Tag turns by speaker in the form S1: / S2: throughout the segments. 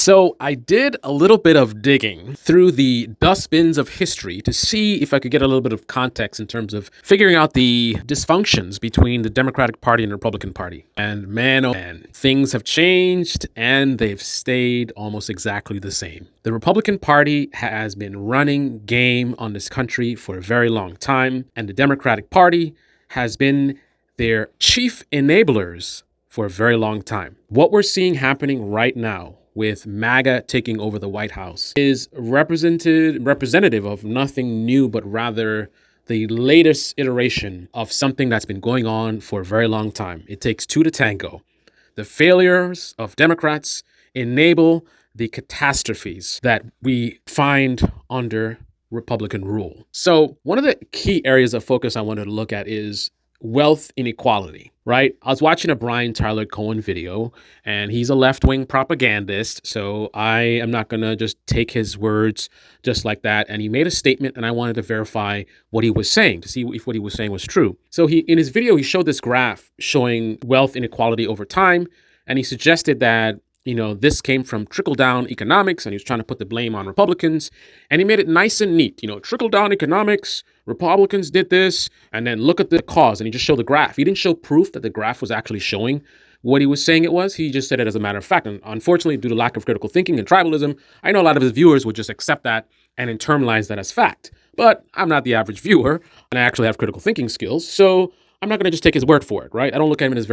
S1: So I did a little bit of digging through the dustbins of history to see if I could get a little bit of context in terms of figuring out the dysfunctions between the Democratic Party and the Republican Party. And man, oh man, things have changed and they've stayed almost exactly the same. The Republican Party has been running game on this country for a very long time, and the Democratic Party has been their chief enablers for a very long time. What we're seeing happening right now with MAGA taking over the White House is representative of nothing new, but rather the latest iteration of something that's been going on for a very long time. It takes two to tango. The failures of Democrats enable the catastrophes that we find under Republican rule. So one of the key areas of focus I wanted to look at is wealth inequality, right? I was watching a Brian Tyler Cohen video, and he's a left-wing propagandist, so I am not going to just take his words just like that. And he made a statement, and I wanted to verify what he was saying to see if what he was saying was true. So in his video, he showed this graph showing wealth inequality over time, and he suggested that this came from trickle-down economics, and he was trying to put the blame on Republicans. And he made it nice and neat. Trickle-down economics, Republicans did this, and then look at the cause. And he just showed the graph. He didn't show proof that the graph was actually showing what he was saying it was. He just said it as a matter of fact. And unfortunately, due to lack of critical thinking and tribalism, I know a lot of his viewers would just accept that and internalize that as fact. But I'm not the average viewer, and I actually have critical thinking skills. So I'm not going to just take his word for it, right? I don't look at him as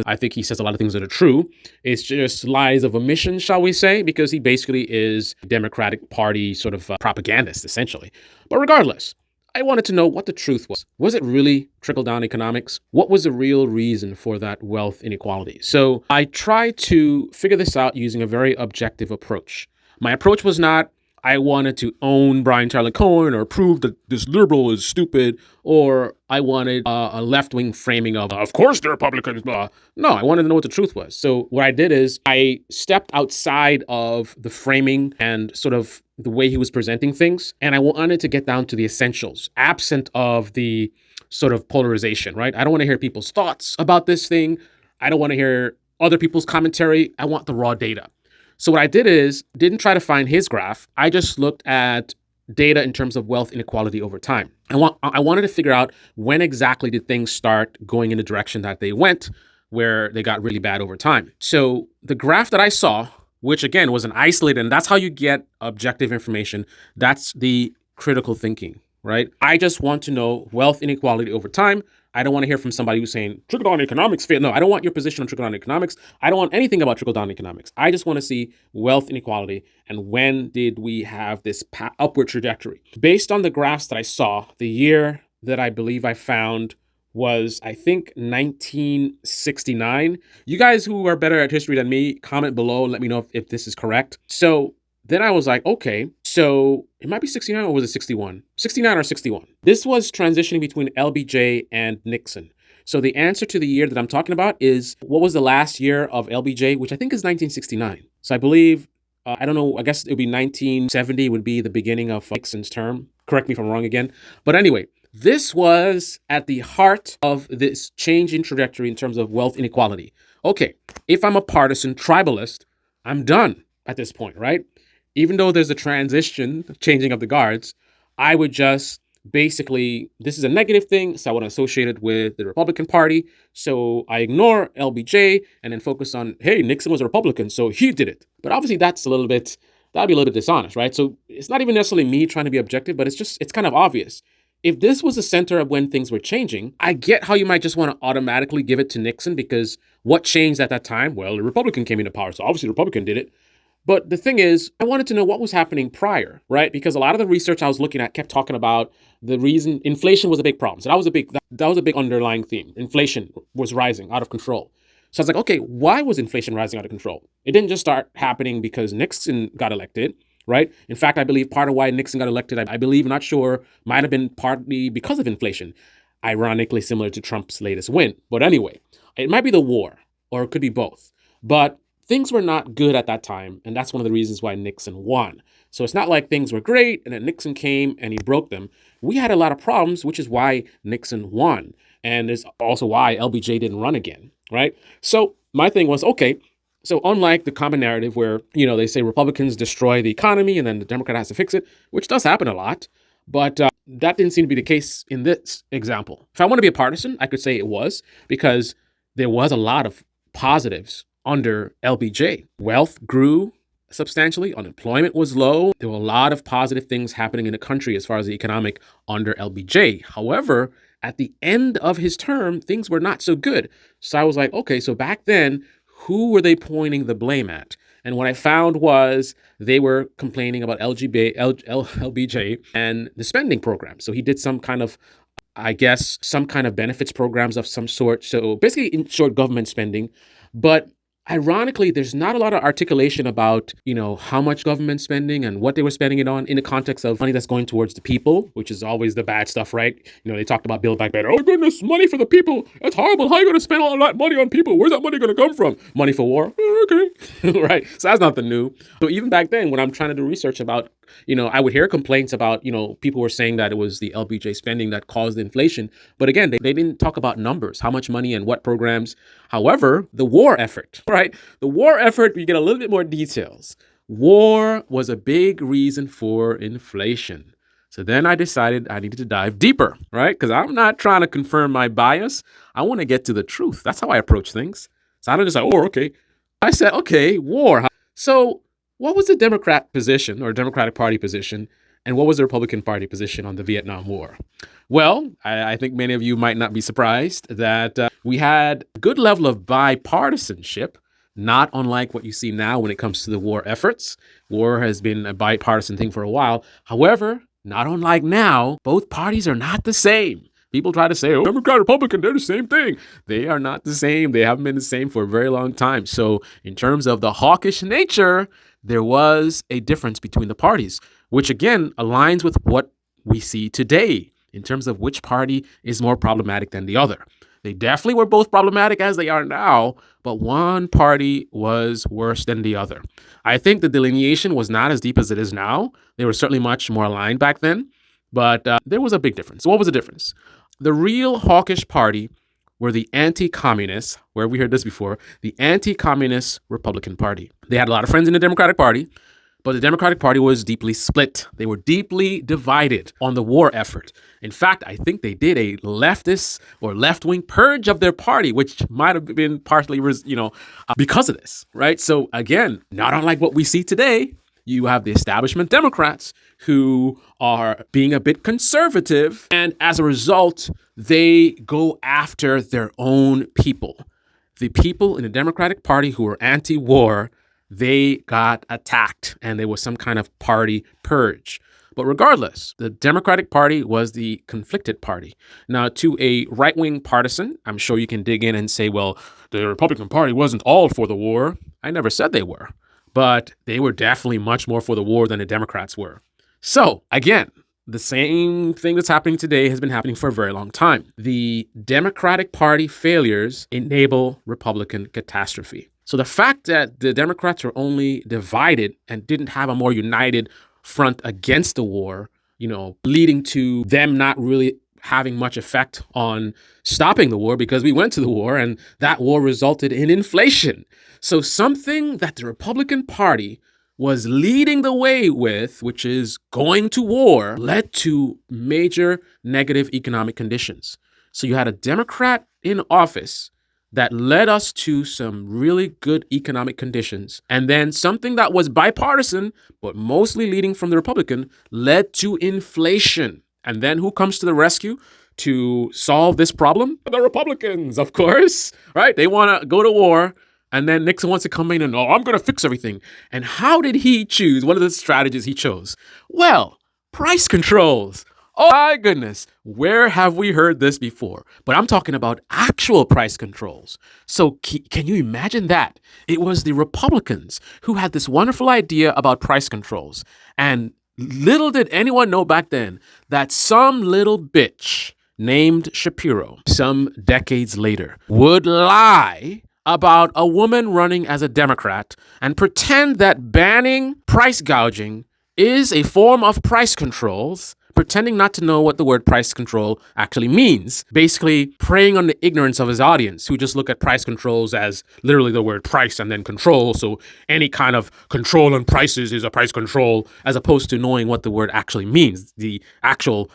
S1: I think he says a lot of things that are true. It's just lies of omission, shall we say, because he basically is Democratic Party sort of propagandist, essentially. But regardless, I wanted to know what the truth was. Was it really trickle-down economics? What was the real reason for that wealth inequality? So I tried to figure this out using a very objective approach. My approach was not, I wanted to own Brian Tyler Cohen or prove that this liberal is stupid, or I wanted a left-wing framing of course the Republicans, blah. No, I wanted to know what the truth was. So what I did is I stepped outside of the framing and sort of the way he was presenting things, and I wanted to get down to the essentials, absent of the sort of polarization, right? I don't want to hear people's thoughts about this thing. I don't want to hear other people's commentary. I want the raw data. So what I did is didn't try to find his graph. I just looked at data in terms of wealth inequality over time. I wanted to figure out when exactly did things start going in the direction that they went, where they got really bad over time. So the graph that I saw, which again was an isolated, and that's how you get objective information. That's the critical thinking, right? I just want to know wealth inequality over time. I don't want to hear from somebody who's saying trickle-down economics fail. No, I don't want your position on trickle-down economics. I don't want anything about trickle-down economics. I just want to see wealth inequality and when did we have this upward trajectory. Based on the graphs that I saw, the year that I believe I found was, I think, 1969. You guys who are better at history than me, comment below and let me know if this is correct. So then I was like, okay, so it might be 69 or was it 61? 69 or 61. This was transitioning between LBJ and Nixon. So the answer to the year that I'm talking about is, what was the last year of LBJ, which I think is 1969. So I believe, I don't know, I guess it would be 1970 would be the beginning of Nixon's term. Correct me if I'm wrong again. But anyway, this was at the heart of this change in trajectory in terms of wealth inequality. Okay, if I'm a partisan tribalist, I'm done at this point, right? Even though there's a transition, changing of the guards, I would just basically, this is a negative thing, so I want to associate it with the Republican Party. So I ignore LBJ and then focus on, hey, Nixon was a Republican, so he did it. But obviously that'd be a little bit dishonest, right? So it's not even necessarily me trying to be objective, but it's kind of obvious. If this was the center of when things were changing, I get how you might just want to automatically give it to Nixon because what changed at that time? Well, the Republican came into power, so obviously the Republican did it. But the thing is, I wanted to know what was happening prior, right? Because a lot of the research I was looking at kept talking about the reason inflation was a big problem. So that was a big underlying theme. Inflation was rising out of control. So I was like, okay, why was inflation rising out of control? It didn't just start happening because Nixon got elected, right? In fact, I believe part of why Nixon got elected, I believe, not sure, might have been partly because of inflation. Ironically similar to Trump's latest win. But anyway, it might be the war, or it could be both. But things were not good at that time, and that's one of the reasons why Nixon won. So it's not like things were great, and then Nixon came and he broke them. We had a lot of problems, which is why Nixon won. And it's also why LBJ didn't run again, right? So my thing was, okay, So unlike the common narrative where, they say Republicans destroy the economy and then the Democrat has to fix it, which does happen a lot, but that didn't seem to be the case in this example. If I want to be a partisan, I could say it was, because there was a lot of positives under LBJ. Wealth grew substantially, unemployment was low. There were a lot of positive things happening in the country as far as the economic under LBJ. However, at the end of his term, things were not so good. So I was like, okay, so back then, who were they pointing the blame at? And what I found was they were complaining about LBJ and the spending program. So he did some kind of, I guess, some kind of benefits programs of some sort. So basically, in short, government spending. But ironically, there's not a lot of articulation about, how much government spending and what they were spending it on in the context of money that's going towards the people, which is always the bad stuff, right? They talked about Build Back Better. Oh, goodness, money for the people. That's horrible. How are you going to spend all that money on people? Where's that money going to come from? Money for war? Okay. Right. So that's nothing new. So even back then, when I'm trying to do research about, I would hear complaints about, people were saying that it was the LBJ spending that caused inflation. But again, they didn't talk about numbers, how much money and what programs. However, the war effort, right? The war effort, you get a little bit more details. War was a big reason for inflation. So then I decided I needed to dive deeper, right? Because I'm not trying to confirm my bias. I want to get to the truth. That's how I approach things. So I don't just say, oh, okay. I said, okay, war. So what was the Democrat position or Democratic Party position, and what was the Republican Party position on the Vietnam War? Well, I think many of you might not be surprised that we had a good level of bipartisanship, not unlike what you see now when it comes to the war efforts. War has been a bipartisan thing for a while. However, not unlike now, both parties are not the same. People try to say, oh, Democrat, Republican, they're the same thing. They are not the same. They haven't been the same for a very long time. So in terms of the hawkish nature, there was a difference between the parties, which again aligns with what we see today in terms of which party is more problematic than the other. They definitely were both problematic as they are now, but one party was worse than the other. I think the delineation was not as deep as it is now. They were certainly much more aligned back then, but there was a big difference. So what was the difference? The real hawkish party were the anti-communists, where we heard this before, the anti-communist Republican Party. They had a lot of friends in the Democratic Party, but the Democratic Party was deeply split. They were deeply divided on the war effort. In fact, I think they did a leftist or left-wing purge of their party, which might have been partially, because of this, right? So again, not unlike what we see today, you have the establishment Democrats who are being a bit conservative, and as a result, they go after their own people. The people in the Democratic Party who were anti-war, they got attacked, and there was some kind of party purge. But regardless, the Democratic Party was the conflicted party. Now, to a right-wing partisan, I'm sure you can dig in and say, well, the Republican Party wasn't all for the war. I never said they were. But they were definitely much more for the war than the Democrats were. So, again, the same thing that's happening today has been happening for a very long time. The Democratic Party failures enable Republican catastrophe. So the fact that the Democrats were only divided and didn't have a more united front against the war, leading to them not really having much effect on stopping the war, because we went to the war and that war resulted in inflation. So something that the Republican Party was leading the way with, which is going to war, led to major negative economic conditions. So you had a Democrat in office that led us to some really good economic conditions. And then something that was bipartisan, but mostly leading from the Republican, led to inflation. And then who comes to the rescue to solve this problem? The Republicans, of course, right? They want to go to war. And then Nixon wants to come in and, I'm going to fix everything. And how did he choose? What are the strategies he chose? Well, price controls. Oh my goodness, where have we heard this before? But I'm talking about actual price controls. So can you imagine that? It was the Republicans who had this wonderful idea about price controls. And little did anyone know back then that some little bitch named Shapiro, some decades later, would lie about a woman running as a Democrat and pretend that banning price gouging is a form of price controls, pretending not to know what the word price control actually means, basically preying on the ignorance of his audience who just look at price controls as literally the word price and then control. So any kind of control on prices is a price control, as opposed to knowing what the word actually means, the actual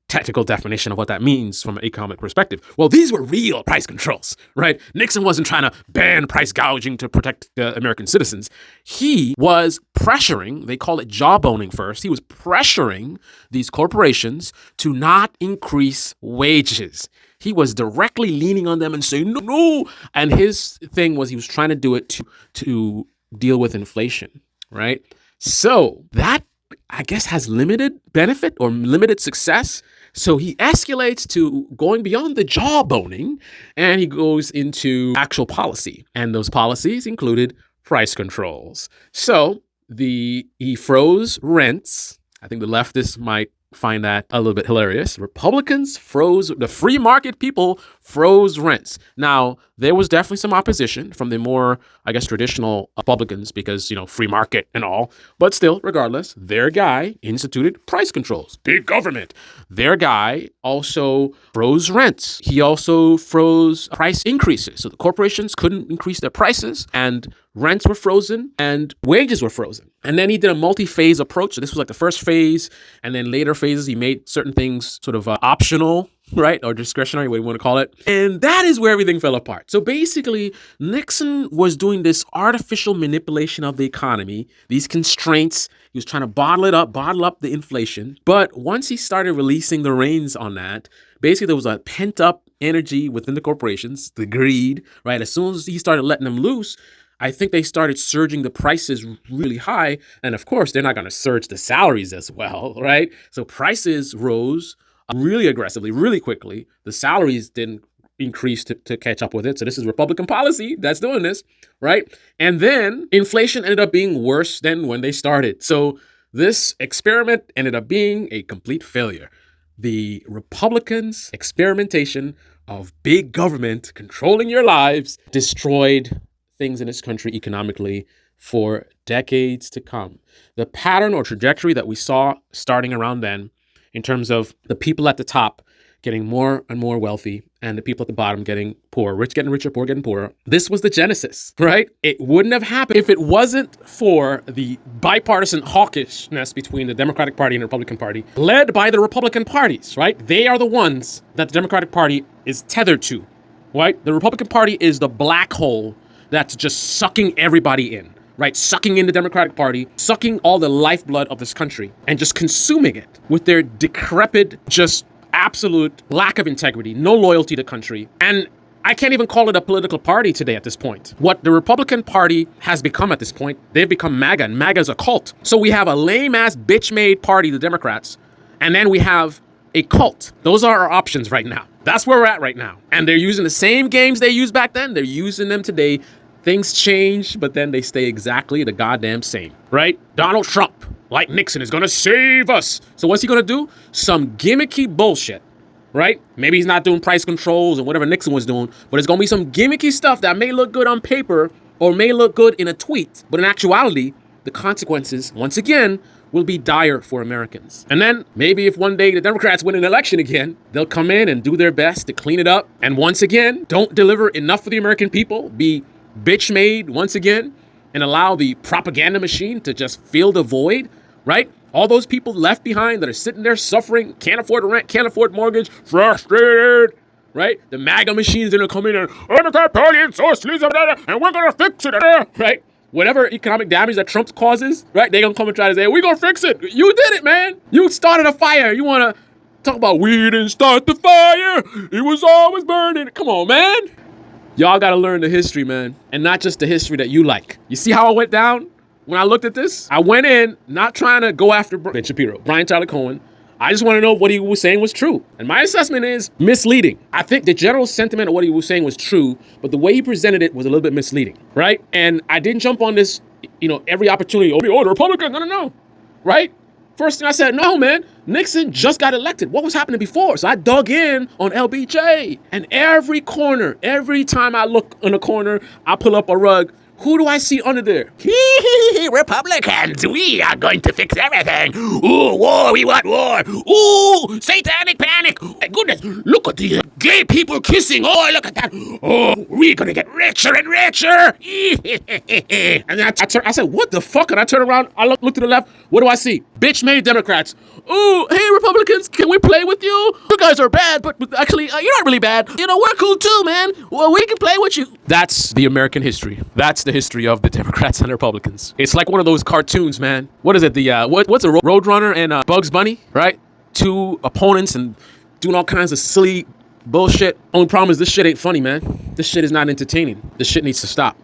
S1: technical definition of what that means from an economic perspective. Well, these were real price controls, right? Nixon wasn't trying to ban price gouging to protect the American citizens. He was pressuring, they call it jawboning first, he was pressuring these corporations to not increase wages. He was directly leaning on them and saying, no, no. And his thing was he was trying to do it to deal with inflation, right? So that, I guess, has limited benefit or limited success. So he escalates to going beyond the jawboning and he goes into actual policy. And those policies included price controls. So he froze rents. I think the leftists might find that a little bit hilarious. Republicans froze, the free market people froze rents. Now, there was definitely some opposition from the more, I guess, traditional Republicans because, free market and all. But still, regardless, their guy instituted price controls. Big government. Their guy also froze rents. He also froze price increases. So the corporations couldn't increase their prices and rents were frozen and wages were frozen. And then he did a multi-phase approach. So this was like the first phase. And then later phases, he made certain things sort of optional, right? Or discretionary, what you want to call it. And that is where everything fell apart. So basically, Nixon was doing this artificial manipulation of the economy, these constraints. He was trying to bottle up the inflation. But once he started releasing the reins on that, basically there was a pent-up energy within the corporations, the greed, right? As soon as he started letting them loose, I think they started surging the prices really high. And of course, they're not going to surge the salaries as well, right? So prices rose really aggressively, really quickly. The salaries didn't increase to catch up with it. So this is Republican policy that's doing this, right? And then inflation ended up being worse than when they started. So this experiment ended up being a complete failure. The Republicans' experimentation of big government controlling your lives destroyed things in this country economically for decades to come. The pattern or trajectory that we saw starting around then, in terms of the people at the top getting more and more wealthy and the people at the bottom getting poor, rich getting richer, poor getting poorer. This was the genesis, right? It wouldn't have happened if it wasn't for the bipartisan hawkishness between the Democratic Party and the Republican Party, led by the Republican parties, right? They are the ones that the Democratic Party is tethered to, right? The Republican Party is the black hole that's just sucking everybody in, right? Sucking in the Democratic Party, sucking all the lifeblood of this country and just consuming it with their decrepit, just absolute lack of integrity, no loyalty to country. And I can't even call it a political party today at this point. What the Republican Party has become at this point, they've become MAGA, and MAGA is a cult. So we have a lame-ass, bitch-made party, the Democrats, and then we have a cult. Those are our options right now. That's where we're at right now. And they're using the same games they used back then. They're using them today. Things change, but then they stay exactly the goddamn same, right? Donald Trump, like Nixon, is going to save us. So what's he going to do? Some gimmicky bullshit, right? Maybe he's not doing price controls and whatever Nixon was doing, but it's going to be some gimmicky stuff that may look good on paper or may look good in a tweet. But in actuality, the consequences, once again, will be dire for Americans. And then maybe if one day the Democrats win an election again, they'll come in and do their best to clean it up. And once again, don't deliver enough for the American people, be bitch made once again, and allow the propaganda machine to just fill the void, right? All those people left behind that are sitting there suffering, can't afford rent, can't afford mortgage, frustrated, right? The MAGA machines are going to come in and, Democrat Party and socialism, and we're going to fix it, right? Whatever economic damage that Trump causes, right? They're going to come and try to say, we're going to fix it. You did it, man. You started a fire. You want to talk about we didn't start the fire. It was always burning. Come on, man. Y'all got to learn the history, man. And not just the history that you like. You see how it went down when I looked at this? I went in not trying to go after Ben Shapiro, Brian Tyler Cohen. I just want to know if what he was saying was true. And my assessment is misleading. I think the general sentiment of what he was saying was true, but the way he presented it was a little bit misleading, right? And I didn't jump on this, every opportunity. Oh, the Republican, no, right? First thing I said, no, man, Nixon just got elected. What was happening before? So I dug in on LBJ. And every corner, every time I look in a corner, I pull up a rug. Who do I see under there?
S2: Republicans, we are going to fix everything. Ooh, war, we want war. Ooh, satanic panic. My goodness, look at these gay people kissing. Oh, look at that. Oh, we're going to get richer and richer.
S1: And then I said, what the fuck? And I turn around, I look to the left. What do I see? Bitch made Democrats. Ooh, hey, Republicans, can we play with you? You guys are bad, but actually, you're not really bad. You know, we're cool too, man. Well, we can play with you. That's the American history. That's the history of the Democrats and Republicans. It's like one of those cartoons, man. What is it? What's a Roadrunner and Bugs Bunny, right? Two opponents and doing all kinds of silly bullshit. Only problem is this shit ain't funny, man. This shit is not entertaining. This shit needs to stop.